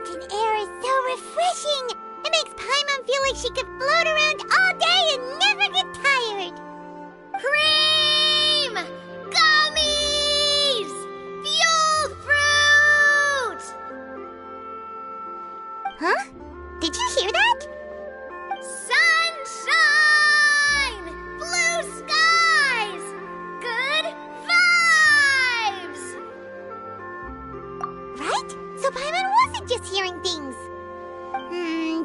mountain air is so refreshing. It makes Paimon feel like she could float around all day and never get tired. Cream! Gummies! Fuel fruit! Huh? Did you hear that? Sunshine! Blue skies! Good vibes! Right? So Paimon wasn't just hearing things.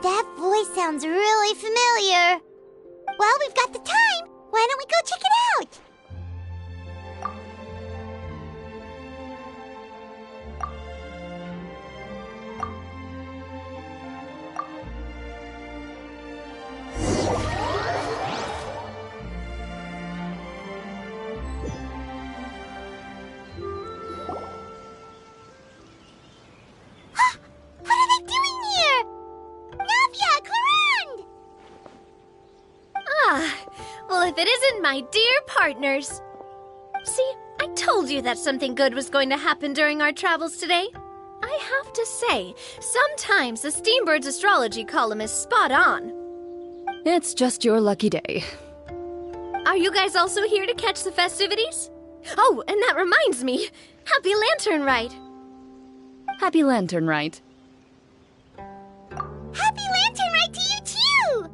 That voice sounds really familiar. Well, we've got the time. Why don't we go check it out? What are they doing here? Navia, Clarande! Well, if it isn't my dear partners. See, I told you that something good was going to happen during our travels today. I have to say, sometimes the Steambird's astrology column is spot on. It's just your lucky day. Are you guys also here to catch the festivities? Oh, and that reminds me. Happy Lantern Rite. Happy Lantern Rite. Happy Lantern Rite to you, too!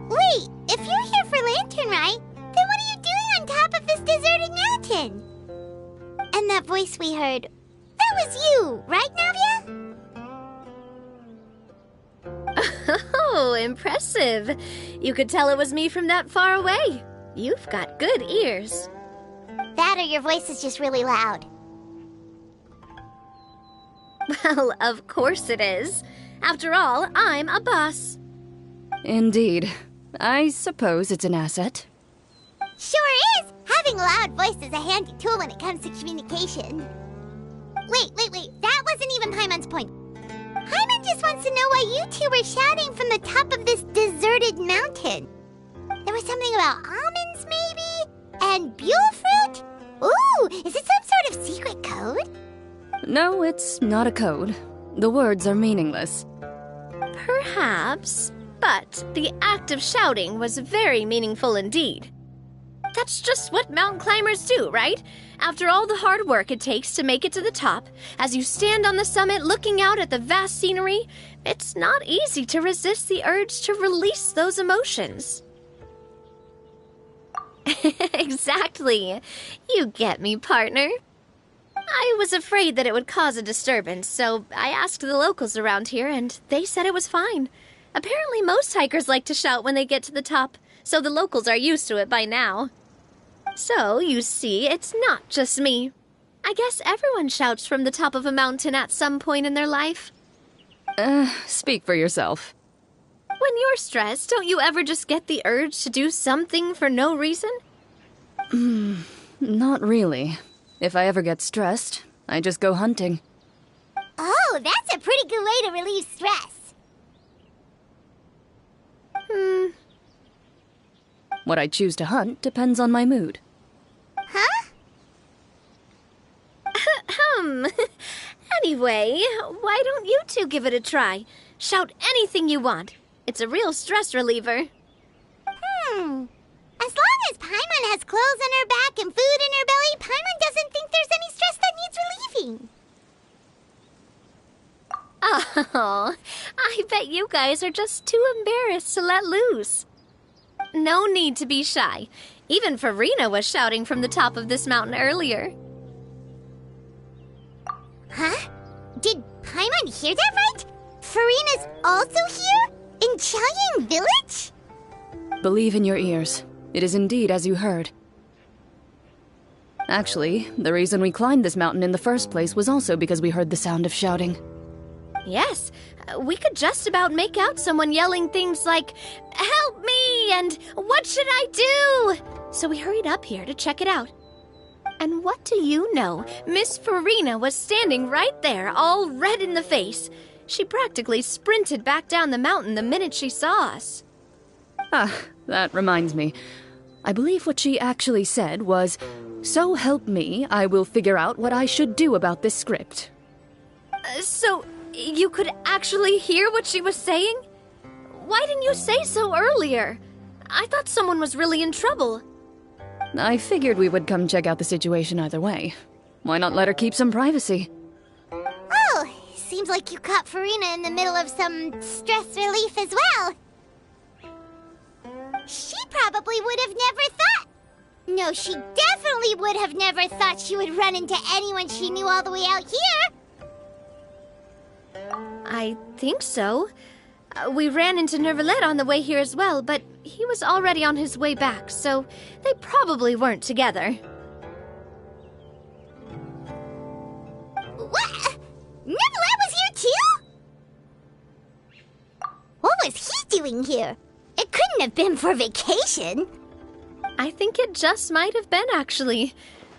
Wait, if you're here for Lantern Rite, then what are you doing on top of this deserted mountain? And that voice we heard, that was you, right, Navia? Oh, impressive. You could tell it was me from that far away. You've got good ears. That or your voice is just really loud. Well, of course it is. After all, I'm a boss. Indeed. I suppose it's an asset. Sure is! Having a loud voice is a handy tool when it comes to communication. Wait. That wasn't even Paimon's point. Paimon just wants to know why you two were shouting from the top of this deserted mountain. There was something about almonds, maybe? And buell fruit? Ooh, is it some sort of secret code? No, it's not a code. The words are meaningless. Perhaps, but the act of shouting was very meaningful indeed. That's just what mountain climbers do, right? After all the hard work it takes to make it to the top, as you stand on the summit looking out at the vast scenery, it's not easy to resist the urge to release those emotions. Exactly. You get me, partner. I was afraid that it would cause a disturbance, so I asked the locals around here, and they said it was fine. Apparently most hikers like to shout when they get to the top, so the locals are used to it by now. So, you see, it's not just me. I guess everyone shouts from the top of a mountain at some point in their life. Speak for yourself. When you're stressed, don't you ever just get the urge to do something for no reason? Not really. If I ever get stressed, I just go hunting. Oh, that's a pretty good way to relieve stress. What I choose to hunt depends on my mood. Huh? Anyway, why don't you two give it a try? Shout anything you want. It's a real stress reliever. As long as Paimon has clothes on her back and food in her belly, Paimon doesn't think there's any stress that needs relieving. Oh, I bet you guys are just too embarrassed to let loose. No need to be shy. Even Farina was shouting from the top of this mountain earlier. Huh? Did Paimon hear that right? Farina's also here? In Chaoyang Village? Believe in your ears. It is indeed as you heard. Actually, the reason we climbed this mountain in the first place was also because we heard the sound of shouting. Yes, we could just about make out someone yelling things like, "Help me!" and "What should I do?" So we hurried up here to check it out. And what do you know? Miss Farina was standing right there, all red in the face. She practically sprinted back down the mountain the minute she saw us. That reminds me. I believe what she actually said was, "So help me, I will figure out what I should do about this script." So, you could actually hear what she was saying? Why didn't you say so earlier? I thought someone was really in trouble. I figured we would come check out the situation either way. Why not let her keep some privacy? Oh, seems like you caught Farina in the middle of some stress relief as well. She probably would have never thought... No, she definitely would have never thought she would run into anyone she knew all the way out here. I think so. We ran into Nervalette on the way here as well, but he was already on his way back, so they probably weren't together. What? Nervalette was here too? What was he doing here? It couldn't have been for vacation. I think it just might have been, actually.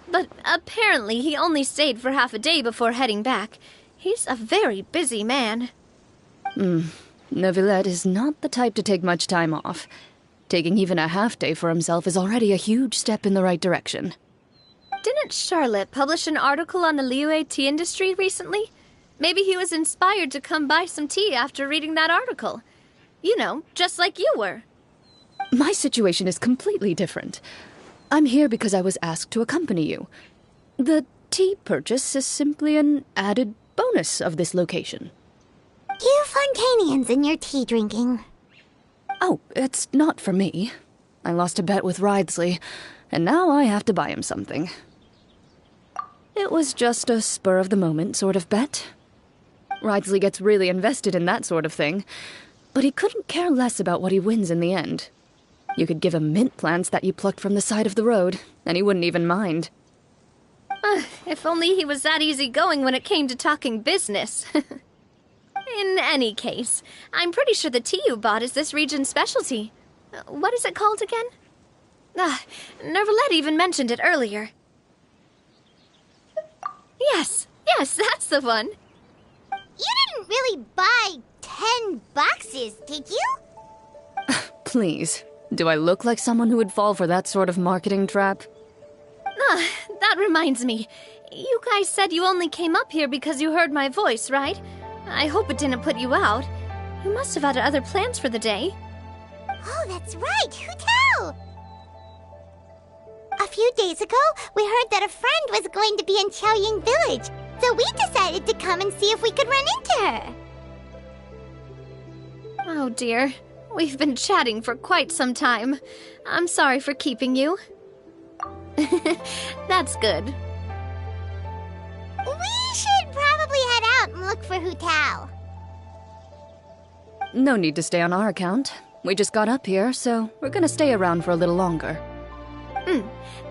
But apparently he only stayed for half a day before heading back. He's a very busy man. Nervalette is not the type to take much time off. Taking even a half day for himself is already a huge step in the right direction. Didn't Charlotte publish an article on the Liyue tea industry recently? Maybe he was inspired to come buy some tea after reading that article. You know, just like you were. My situation is completely different. I'm here because I was asked to accompany you. The tea purchase is simply an added bonus of this location. You Fontanians and your tea drinking. Oh, it's not for me. I lost a bet with Ridesley, and now I have to buy him something. It was just a spur-of-the-moment sort of bet. Ridesley gets really invested in that sort of thing, but he couldn't care less about what he wins in the end. You could give him mint plants that you plucked from the side of the road, and he wouldn't even mind. If only he was that easygoing when it came to talking business. In any case, I'm pretty sure the tea you bought is this region's specialty. What is it called again? Nervalette even mentioned it earlier. Yes, that's the one. You didn't really buy 10 boxes, did you? Please, do I look like someone who would fall for that sort of marketing trap? That reminds me. You guys said you only came up here because you heard my voice, right? I hope it didn't put you out. You must have had other plans for the day. Oh, that's right. Who tell? A few days ago, we heard that a friend was going to be in Chaoying Village, so we decided to come and see if we could run into her. Oh dear. We've been chatting for quite some time. I'm sorry for keeping you. That's good. We should probably head out and look for Hu Tao. No need to stay on our account. We just got up here, so we're gonna stay around for a little longer.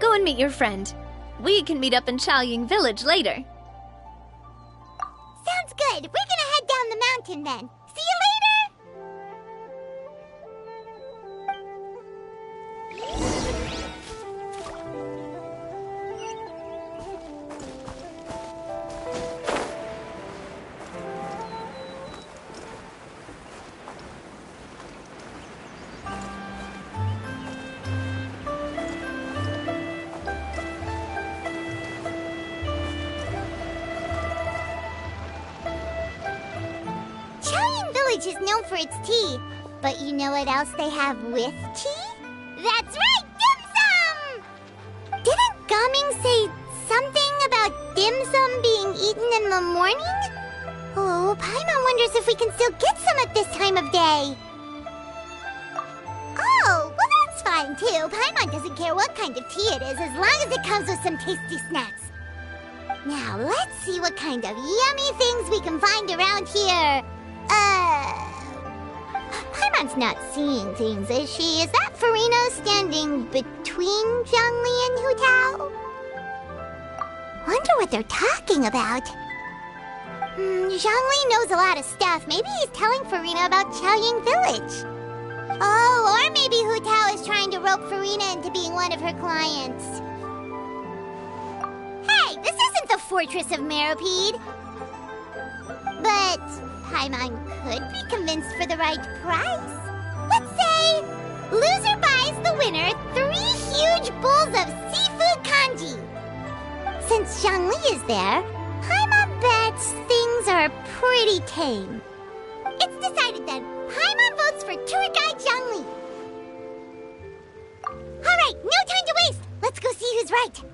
Go and meet your friend. We can meet up in Chaoying Village later. Sounds good. We're gonna head down the mountain then. See you later! Is known for its tea, but you know what else they have with tea? That's right, dim sum! Didn't Gaming say something about dim sum being eaten in the morning? Oh, Paimon wonders if we can still get some at this time of day. Oh, well that's fine too. Paimon doesn't care what kind of tea it is as long as it comes with some tasty snacks. Now, let's see what kind of yummy things we can find around here. Paimon's not seeing things, is she? Is that Farina standing between Zhongli and Hu Tao? Wonder what they're talking about. Zhongli knows a lot of stuff. Maybe he's telling Farina about Chaoying Village. Oh, or maybe Hu Tao is trying to rope Farina into being one of her clients. Hey, this isn't the Fortress of Meropide. But Paimon could be convinced for the right price. Let's say, loser buys the winner 3 huge bowls of seafood kanji. Since Zhongli is there, Paimon bets things are pretty tame. It's decided then. Paimon votes for tour guide Zhongli. Alright, no time to waste! Let's go see who's right.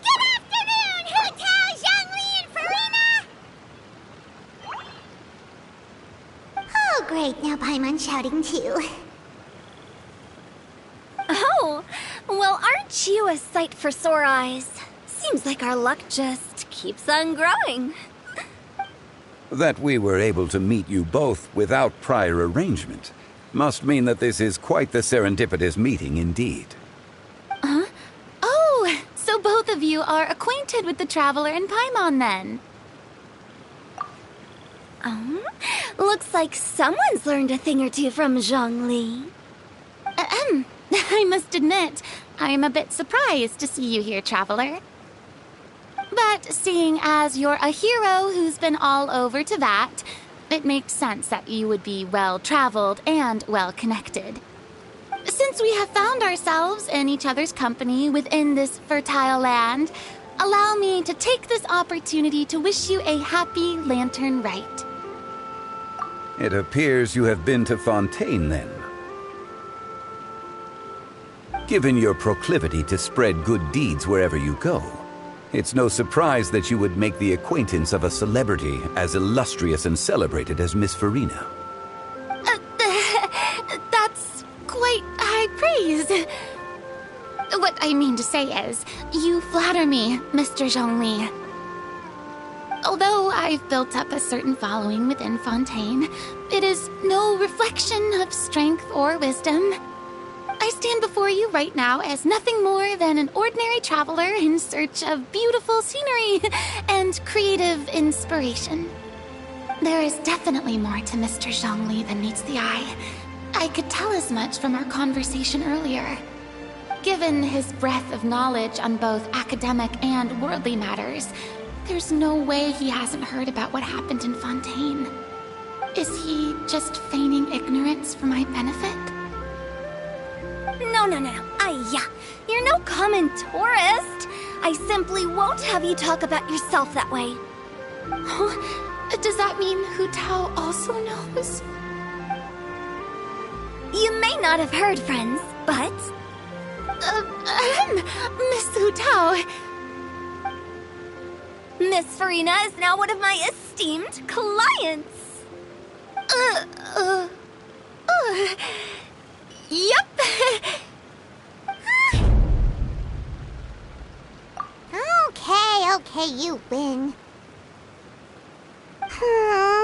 Good afternoon, Hu Tao, Zhongli, and Farina! Oh, great, now Paimon's shouting too. Oh, well, aren't you a sight for sore eyes? Seems like our luck just keeps on growing. That we were able to meet you both without prior arrangement must mean that this is quite the serendipitous meeting indeed. Huh? Oh, so both of you are acquainted with the Traveler and Paimon then? Looks like someone's learned a thing or two from Zhongli. I must admit, I'm a bit surprised to see you here, Traveler. But seeing as you're a hero who's been all over Teyvat, it makes sense that you would be well-traveled and well-connected. Since we have found ourselves in each other's company within this fertile land, allow me to take this opportunity to wish you a happy Lantern Rite. It appears you have been to Fontaine then. Given your proclivity to spread good deeds wherever you go, it's no surprise that you would make the acquaintance of a celebrity as illustrious and celebrated as Miss Farina. That's quite high praise. What I mean to say is, you flatter me, Mr. Zhongli. Although I've built up a certain following within Fontaine, it is no reflection of strength or wisdom. I stand before you right now as nothing more than an ordinary traveler in search of beautiful scenery and creative inspiration. There is definitely more to Mr. Zhongli than meets the eye. I could tell as much from our conversation earlier. Given his breadth of knowledge on both academic and worldly matters, there's no way he hasn't heard about what happened in Fontaine. Is he just feigning ignorance for my benefit? No. You're no common tourist. I simply won't have you talk about yourself that way. Does that mean Hu Tao also knows? You may not have heard, friends, but... Miss Hu Tao. Miss Farina is now one of my esteemed clients. Yep. Okay, you win.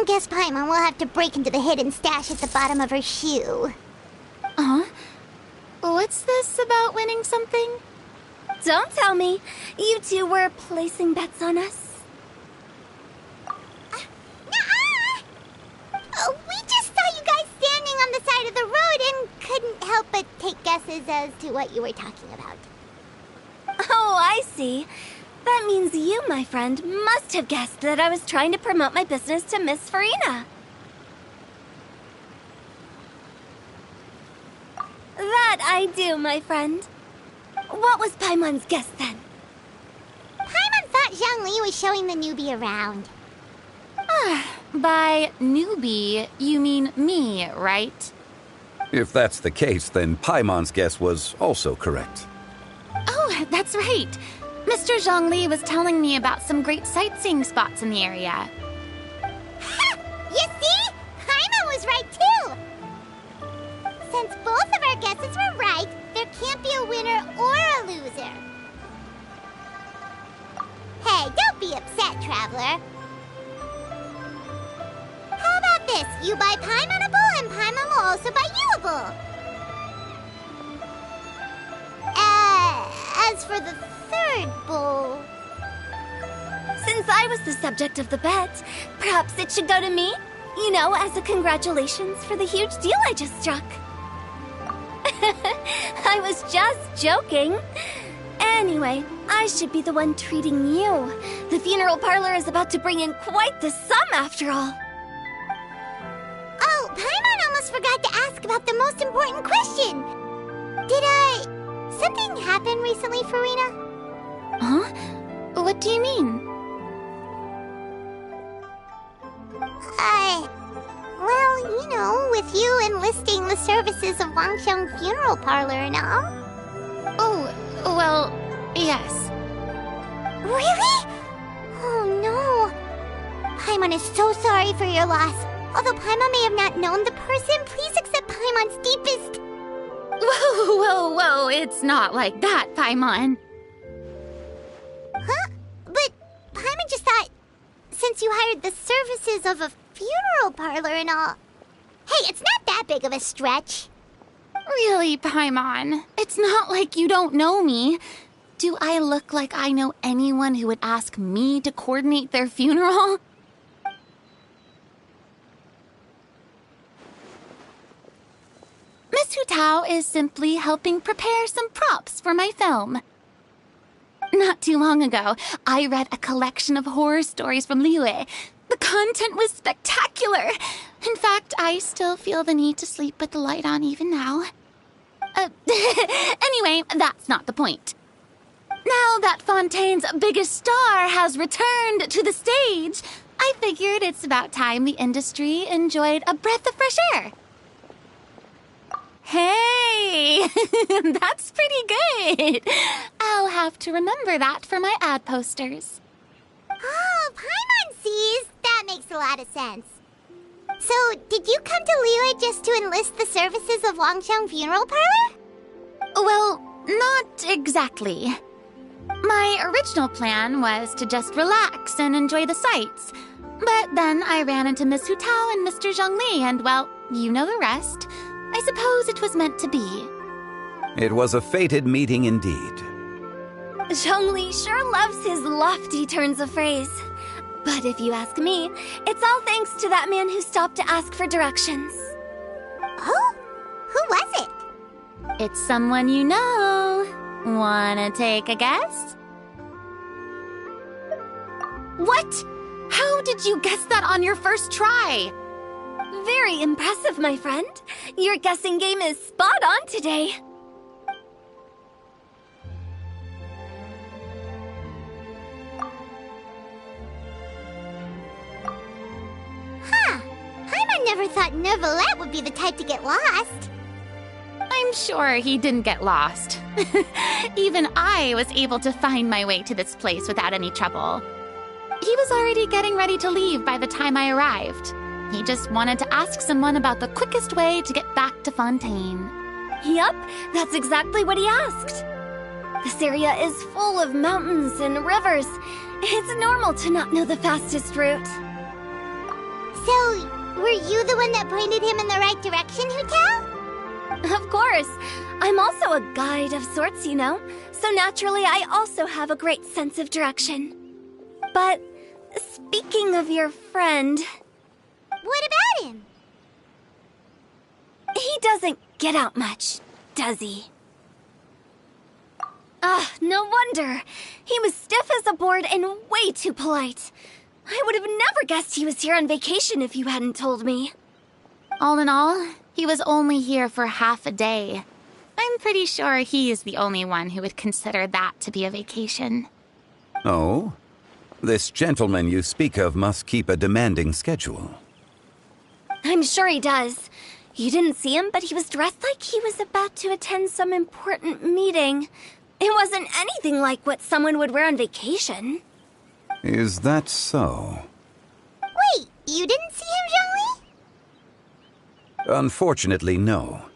Guess Paimon will have to break into the hidden stash at the bottom of her shoe. What's this about winning something? Don't tell me. You two were placing bets on us. We just saw you guys standing on the side of the road and couldn't help but take guesses as to what you were talking about. Oh, I see. That means you, my friend, must have guessed that I was trying to promote my business to Miss Farina. That I do, my friend. What was Paimon's guess then? Paimon thought Zhongli was showing the newbie around. By newbie, you mean me, right? If that's the case, then Paimon's guess was also correct. Oh, that's right. Mr. Zhongli was telling me about some great sightseeing spots in the area. Ha! You see? Paimon was right too! Since both of our guesses were right, there can't be a winner or a loser. Hey, don't be upset, Traveler. How about this? You buy Paimonable and Paimon will also buy youable. As for the third bowl... Since I was the subject of the bet, perhaps it should go to me? You know, as a congratulations for the huge deal I just struck. I was just joking. Anyway, I should be the one treating you. The funeral parlor is about to bring in quite the sum after all. Oh, Paimon almost forgot to ask about the most important question. Did something happen recently, Farina? Huh? What do you mean? Well, you know, with you enlisting the services of Wangxiang Funeral Parlor and all. Oh, well, yes. Really? Oh no. Paimon is so sorry for your loss. Although Paimon may have not known the person, please accept Paimon's deepest... Whoa, it's not like that, Paimon. Huh? But Paimon just thought, since you hired the services of a funeral parlor and all... Hey, it's not that big of a stretch. Really, Paimon? It's not like you don't know me. Do I look like I know anyone who would ask me to coordinate their funeral? Miss Hu Tao is simply helping prepare some props for my film. Not too long ago, I read a collection of horror stories from Liyue. The content was spectacular. In fact, I still feel the need to sleep with the light on even now. Anyway, that's not the point. Now that Fontaine's biggest star has returned to the stage, I figured it's about time the industry enjoyed a breath of fresh air. Hey, that's pretty good. I'll have to remember that for my ad posters. Oh, Paimon sees. That makes a lot of sense. So, did you come to Liyue just to enlist the services of Wangxiang Funeral Parlor? Well, not exactly. My original plan was to just relax and enjoy the sights. But then I ran into Miss Hu Tao and Mr. Zhongli, and well, you know the rest. I suppose it was meant to be. It was a fated meeting indeed. Zhongli sure loves his lofty turns of phrase. But if you ask me, it's all thanks to that man who stopped to ask for directions. Oh? Who was it? It's someone you know. Wanna take a guess? What? How did you guess that on your first try? Very impressive, my friend. Your guessing game is spot on today. Huh. Paimon never thought Neuvillette would be the type to get lost. I'm sure he didn't get lost. Even I was able to find my way to this place without any trouble. He was already getting ready to leave by the time I arrived. He just wanted to ask someone about the quickest way to get back to Fontaine. Yup, that's exactly what he asked. This area is full of mountains and rivers. It's normal to not know the fastest route. So, were you the one that pointed him in the right direction, Hu Tao? Of course. I'm also a guide of sorts, you know. So naturally, I also have a great sense of direction. But speaking of your friend... What about him? He doesn't get out much, does he? No wonder. He was stiff as a board and way too polite. I would have never guessed he was here on vacation if you hadn't told me. All in all, he was only here for half a day. I'm pretty sure he is the only one who would consider that to be a vacation. Oh? This gentleman you speak of must keep a demanding schedule. I'm sure he does. You didn't see him, but he was dressed like he was about to attend some important meeting. It wasn't anything like what someone would wear on vacation. Is that so? Wait, you didn't see him, Zhongli? Unfortunately, no.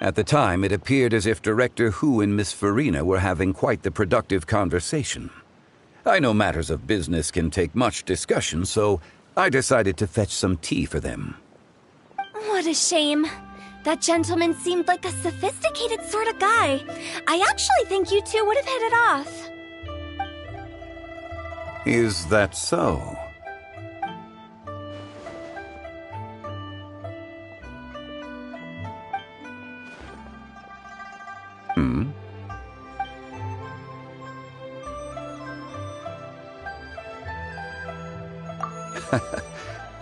At the time, it appeared as if Director Hu and Miss Farina were having quite the productive conversation. I know matters of business can take much discussion, so I decided to fetch some tea for them. What a shame. That gentleman seemed like a sophisticated sort of guy. I actually think you two would have hit it off. Is that so?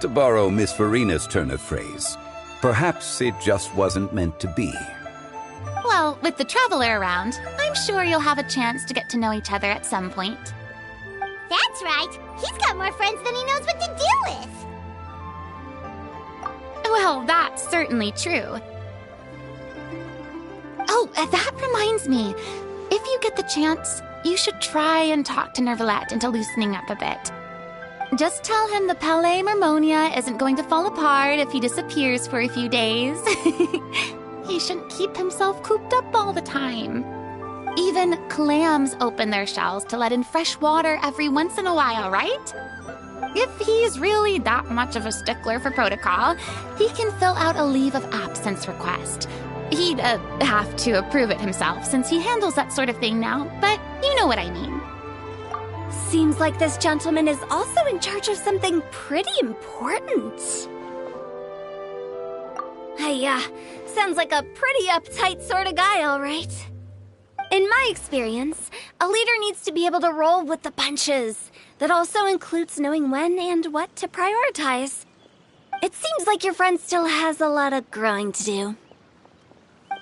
To borrow Miss Farina's turn of phrase, perhaps it just wasn't meant to be. Well, with the Traveler around, I'm sure you'll have a chance to get to know each other at some point. That's right. He's got more friends than he knows what to do with. Well, that's certainly true. Oh, that reminds me. If you get the chance, you should try and talk to Nervalette into loosening up a bit. Just tell him the Palais Mermonia isn't going to fall apart if he disappears for a few days. He shouldn't keep himself cooped up all the time. Even clams open their shells to let in fresh water every once in a while, right? If he's really that much of a stickler for protocol, he can fill out a leave of absence request. He'd have to approve it himself since he handles that sort of thing now, but you know what I mean. Seems like this gentleman is also in charge of something pretty important. Sounds like a pretty uptight sort of guy, all right. In my experience, a leader needs to be able to roll with the punches. That also includes knowing when and what to prioritize. It seems like your friend still has a lot of growing to do.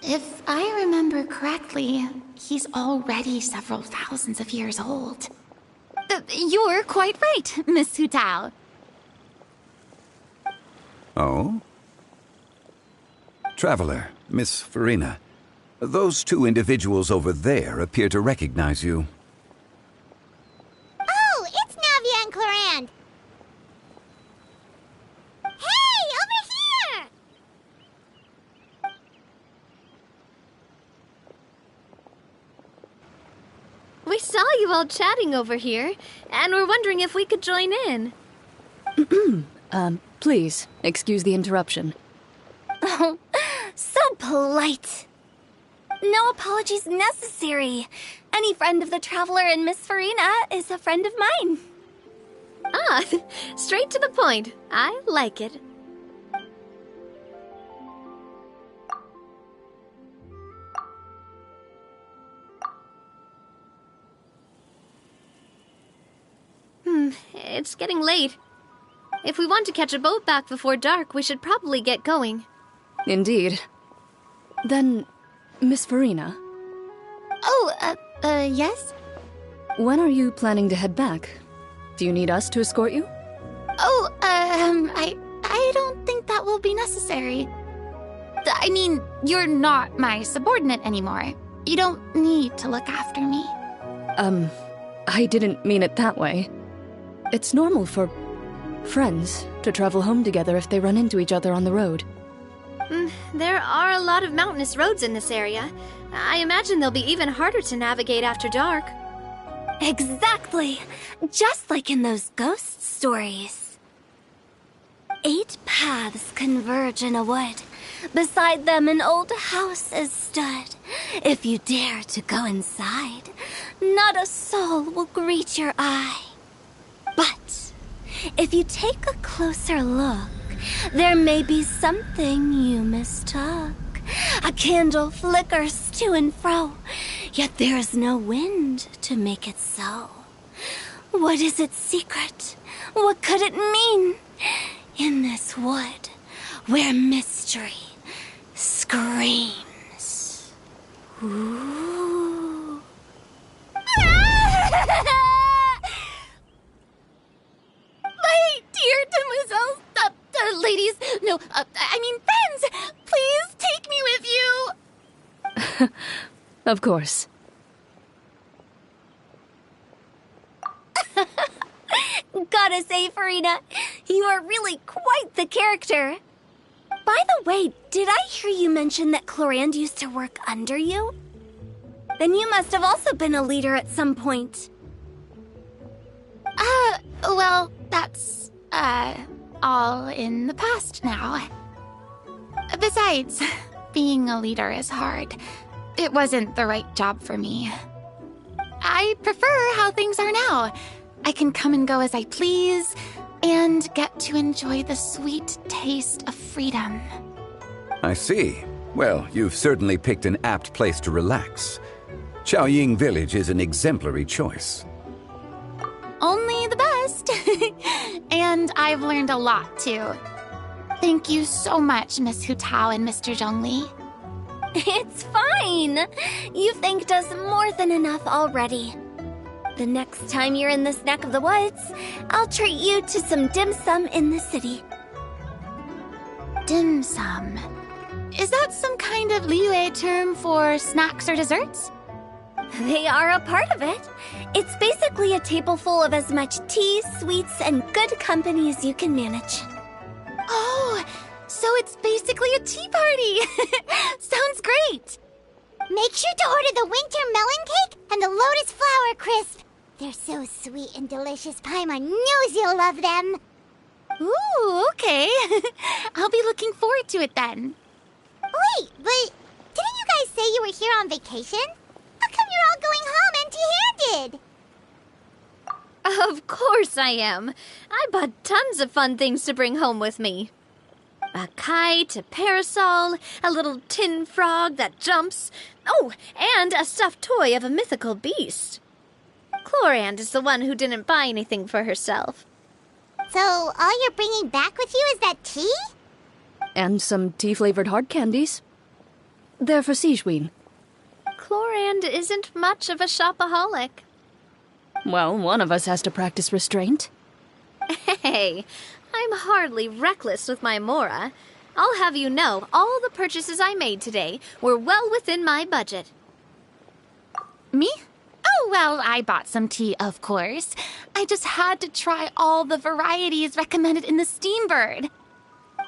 If I remember correctly, he's already several thousands of years old. You're quite right, Miss Hu Tao. Oh? Traveler, Miss Farina, those two individuals over there appear to recognize you. Oh, it's Navia and Clarand. Hey, over here! We saw you all chatting over here, and we're wondering if we could join in. Please, excuse the interruption. Oh, so polite. No apologies necessary. Any friend of the Traveler and Miss Farina is a friend of mine. Ah, straight to the point. I like it. It's getting late. If we want to catch a boat back before dark, we should probably get going. Indeed. Then, Miss Farina, Oh, yes? when are you planning to head back? Do you need us to escort you? Oh, I don't think that will be necessary. I mean, you're not my subordinate anymore. You don't need to look after me. I didn't mean it that way. It's normal for friends to travel home together if they run into each other on the road. There are a lot of mountainous roads in this area. I imagine they'll be even harder to navigate after dark. Exactly. Just like in those ghost stories. 8 paths converge in a wood. Beside them an old house is stood. If you dare to go inside, not a soul will greet your eye. But if you take a closer look, there may be something you mistook. A candle flickers to and fro, yet there is no wind to make it so. What is its secret? What could it mean? In this wood, where mystery screams. Ooh. My dear demoiselles, ladies, no, I mean friends, please take me with you. Of course. Gotta say, Farina, you are really quite the character. By the way, did I hear you mention that Clarand used to work under you? Then you must have also been a leader at some point. Well, that's, all in the past now. Besides, being a leader is hard. It wasn't the right job for me. I prefer how things are now. I can come and go as I please, and get to enjoy the sweet taste of freedom. I see. Well, you've certainly picked an apt place to relax. Chaoying Village is an exemplary choice. Only the best. And I've learned a lot, too. Thank you so much, Miss Hu Tao and Mr. Zhongli. It's fine. You've thanked us more than enough already. The next time you're in this neck of the woods, I'll treat you to some dim sum in the city. Dim sum. Is that some kind of Liyue term for snacks or desserts? They are a part of it. It's basically a table full of as much tea, sweets, and good company as you can manage. Oh, so it's basically a tea party. Sounds great. Make sure to order the winter melon cake and the lotus flower crisp. They're so sweet and delicious. Paimon knows you'll love them. Ooh, okay. I'll be looking forward to it then. Wait, but didn't you guys say you were here on vacation? How come you're all going home empty-handed? Of course I am. I bought tons of fun things to bring home with me. A kite, a parasol, a little tin frog that jumps. Oh, and a stuffed toy of a mythical beast. Chlorand is the one who didn't buy anything for herself. So all you're bringing back with you is that tea? And some tea-flavored hard candies. They're for Sigewinne. Chlorand isn't much of a shopaholic. Well, one of us has to practice restraint. Hey, I'm hardly reckless with my Mora. I'll have you know, all the purchases I made today were well within my budget. Me? Oh, well, I bought some tea, of course. I just had to try all the varieties recommended in the Steambird.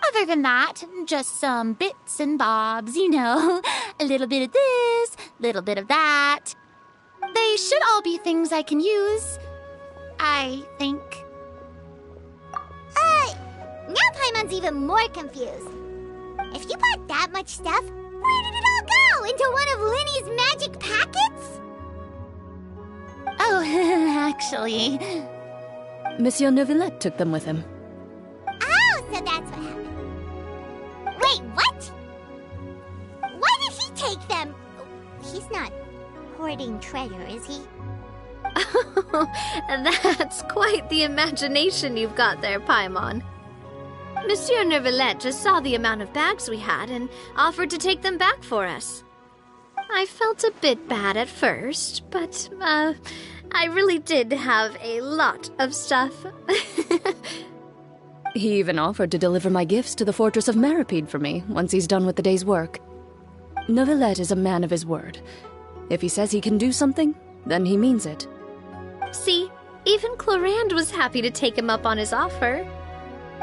Other than that, just some bits and bobs, you know. A little bit of this, little bit of that. They should all be things I can use, I think. Now Paimon's even more confused. If you bought that much stuff, where did it all go? Into one of Linny's magic packets? Oh, actually... Monsieur Neuvillette took them with him. Oh, so that's what happened. Wait, what? Why did he take them? He's not hoarding treasure, is he? That's quite the imagination you've got there, Paimon. Monsieur Neuvillette just saw the amount of bags we had and offered to take them back for us. I felt a bit bad at first, but, I really did have a lot of stuff. He even offered to deliver my gifts to the Fortress of Meripede for me once he's done with the day's work. Neuvillette is a man of his word. If he says he can do something, then he means it. See, even Chlorand was happy to take him up on his offer.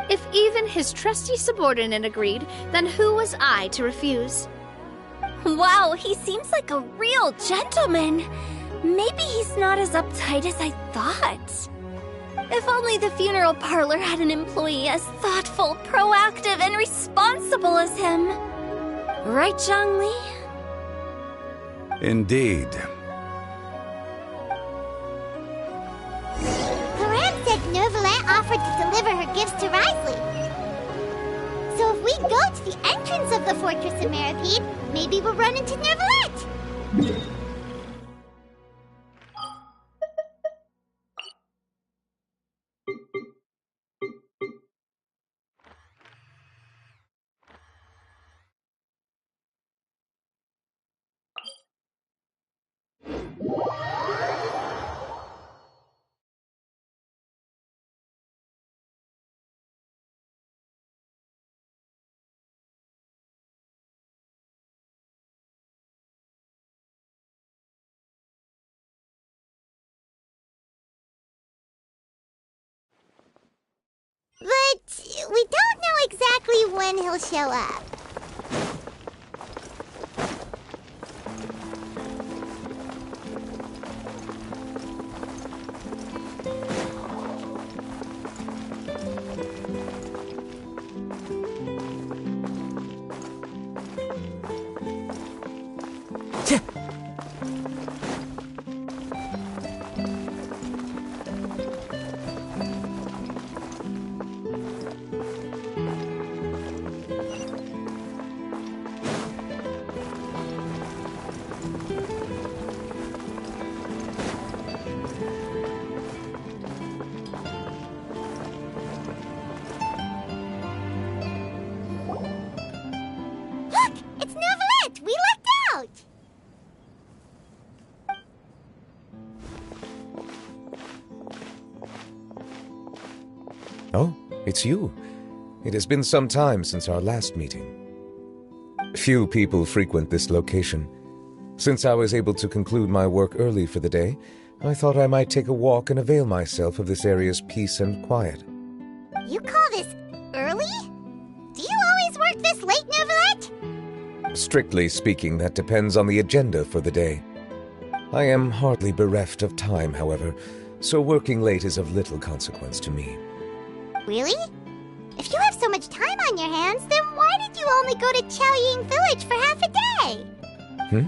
If even his trusty subordinate agreed, then who was I to refuse? Wow, he seems like a real gentleman. Maybe he's not as uptight as I thought. If only the funeral parlor had an employee as thoughtful, proactive, and responsible as him. Right, Zhongli? Indeed. Chlorand said Neuvillette offered to deliver her gifts to Risley. So if we go to the entrance of the Fortress of Meripede, maybe we'll run into Neuvillette. But we don't know exactly when he'll show up. Look! It's Neuvillette! We Oh, it's you. It has been some time since our last meeting. Few people frequent this location. Since I was able to conclude my work early for the day, I thought I might take a walk and avail myself of this area's peace and quiet. You call this early? Do you always work this late, Neuvillette? Strictly speaking, that depends on the agenda for the day. I am hardly bereft of time, however, so working late is of little consequence to me. Really? If you have so much time on your hands, then why did you only go to Chaoying Village for half a day?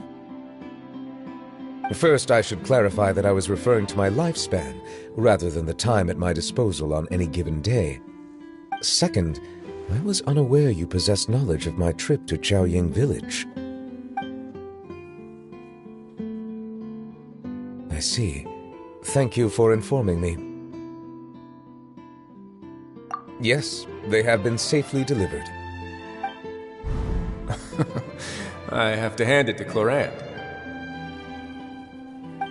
First, I should clarify that I was referring to my lifespan, rather than the time at my disposal on any given day. Second, I was unaware you possessed knowledge of my trip to Chaoying Village. I see. Thank you for informing me. Yes, they have been safely delivered. I have to hand it to Clorant.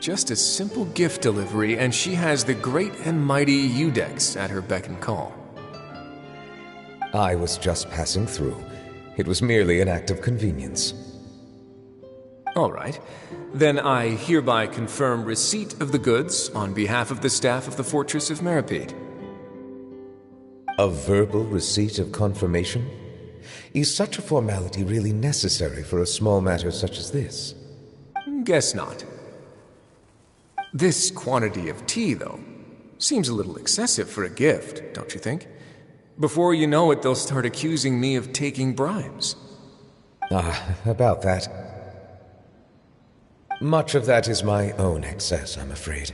Just a simple gift delivery, and she has the great and mighty Udex at her beck and call. I was just passing through. It was merely an act of convenience. All right. Then I hereby confirm receipt of the goods on behalf of the staff of the Fortress of Meripede. A verbal receipt of confirmation? Is such a formality really necessary for a small matter such as this? Guess not. This quantity of tea, though, seems a little excessive for a gift, don't you think? Before you know it, they'll start accusing me of taking bribes. About that. Much of that is my own excess, I'm afraid.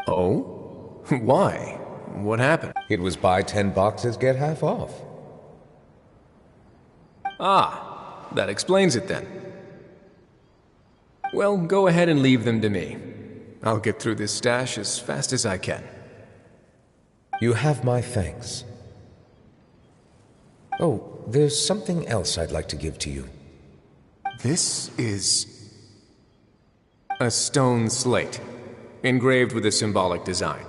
Oh? Why? What happened? It was buy 10 boxes, get half off. Ah, that explains it then. Well, go ahead and leave them to me. I'll get through this stash as fast as I can. You have my thanks. Oh, there's something else I'd like to give to you. This is a stone slate, engraved with a symbolic design.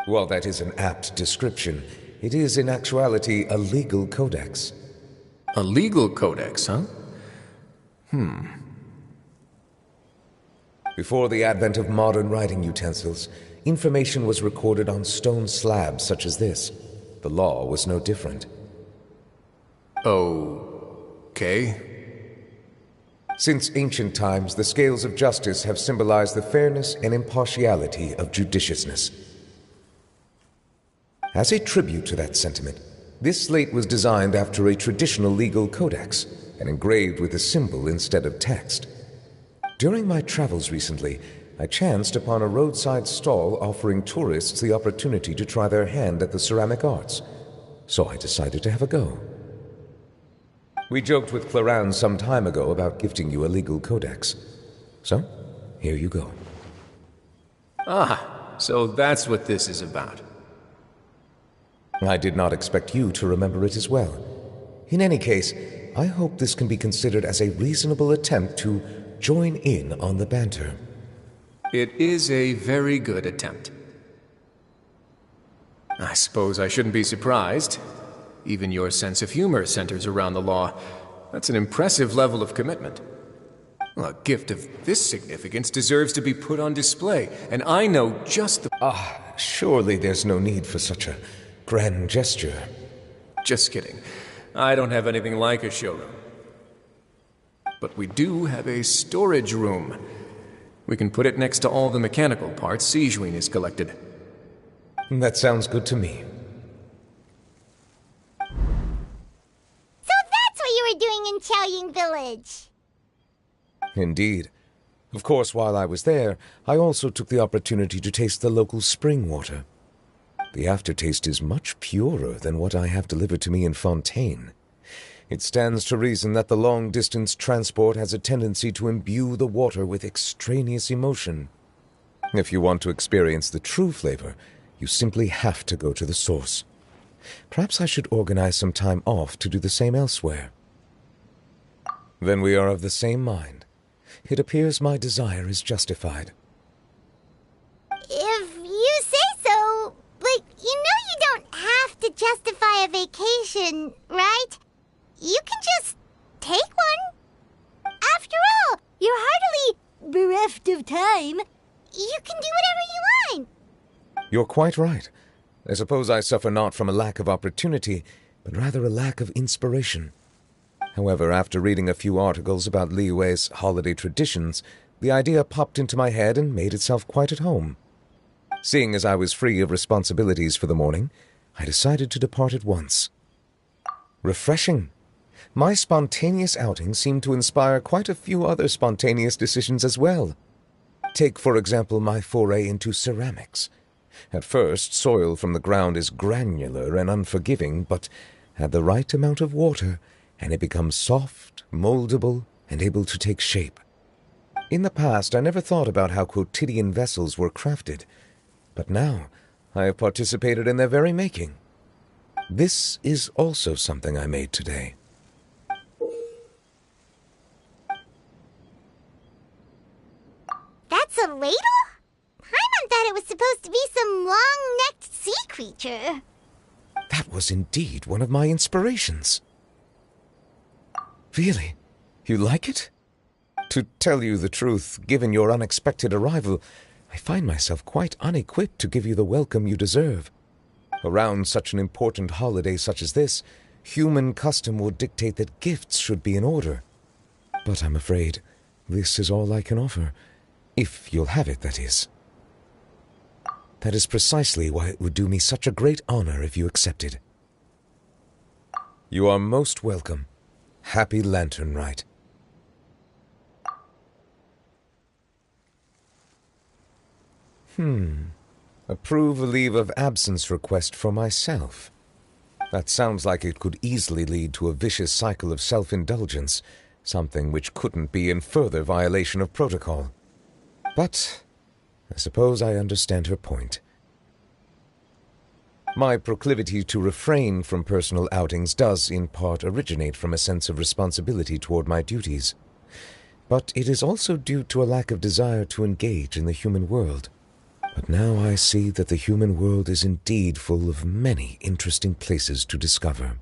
While that is an apt description, it is in actuality a legal codex. A legal codex, huh? Before the advent of modern writing utensils, information was recorded on stone slabs such as this. The law was no different. Okay. Since ancient times, the scales of justice have symbolized the fairness and impartiality of judiciousness. As a tribute to that sentiment, this slate was designed after a traditional legal codex and engraved with a symbol instead of text. During my travels recently, I chanced upon a roadside stall offering tourists the opportunity to try their hand at the ceramic arts, so I decided to have a go. We joked with Clorant some time ago about gifting you a legal codex. So, here you go. Ah, so that's what this is about. I did not expect you to remember it as well. In any case, I hope this can be considered as a reasonable attempt to join in on the banter. It is a very good attempt. I suppose I shouldn't be surprised. Even your sense of humor centers around the law. That's an impressive level of commitment. Well, a gift of this significance deserves to be put on display, and I know just the... Surely there's no need for such a grand gesture. Just kidding. I don't have anything like a showroom. But we do have a storage room. We can put it next to all the mechanical parts Sijuin has collected. That sounds good to me. So that's what you were doing in Chaoying Village. Indeed. Of course, while I was there, I also took the opportunity to taste the local spring water. The aftertaste is much purer than what I have delivered to me in Fontaine. It stands to reason that the long-distance transport has a tendency to imbue the water with extraneous emotion. If you want to experience the true flavor, you simply have to go to the source. Perhaps I should organize some time off to do the same elsewhere. Then we are of the same mind. It appears my desire is justified. If you say so, but a vacation, right? You can just take one. After all, you're hardly bereft of time. You can do whatever you want. You're quite right. I suppose I suffer not from a lack of opportunity, but rather a lack of inspiration. However, after reading a few articles about Liyue's holiday traditions, the idea popped into my head and made itself quite at home. Seeing as I was free of responsibilities for the morning, I decided to depart at once. Refreshing. My spontaneous outing seemed to inspire quite a few other spontaneous decisions as well. Take, for example, my foray into ceramics. At first, soil from the ground is granular and unforgiving, but add the right amount of water, and it becomes soft, moldable, and able to take shape. In the past, I never thought about how quotidian vessels were crafted, but now I have participated in their very making. This is also something I made today. That's a ladle? Paimon thought it was supposed to be some long-necked sea creature. That was indeed one of my inspirations. Really? You like it? To tell you the truth, given your unexpected arrival, I find myself quite unequipped to give you the welcome you deserve. Around such an important holiday such as this, human custom would dictate that gifts should be in order. But I'm afraid this is all I can offer, if you'll have it, that is. That is precisely why it would do me such a great honor if you accepted. You are most welcome. Happy Lantern Rite. Approve a leave of absence request for myself. That sounds like it could easily lead to a vicious cycle of self-indulgence, something which couldn't be in further violation of protocol. But I suppose I understand her point. My proclivity to refrain from personal outings does, in part, originate from a sense of responsibility toward my duties. But it is also due to a lack of desire to engage in the human world. But now I see that the human world is indeed full of many interesting places to discover.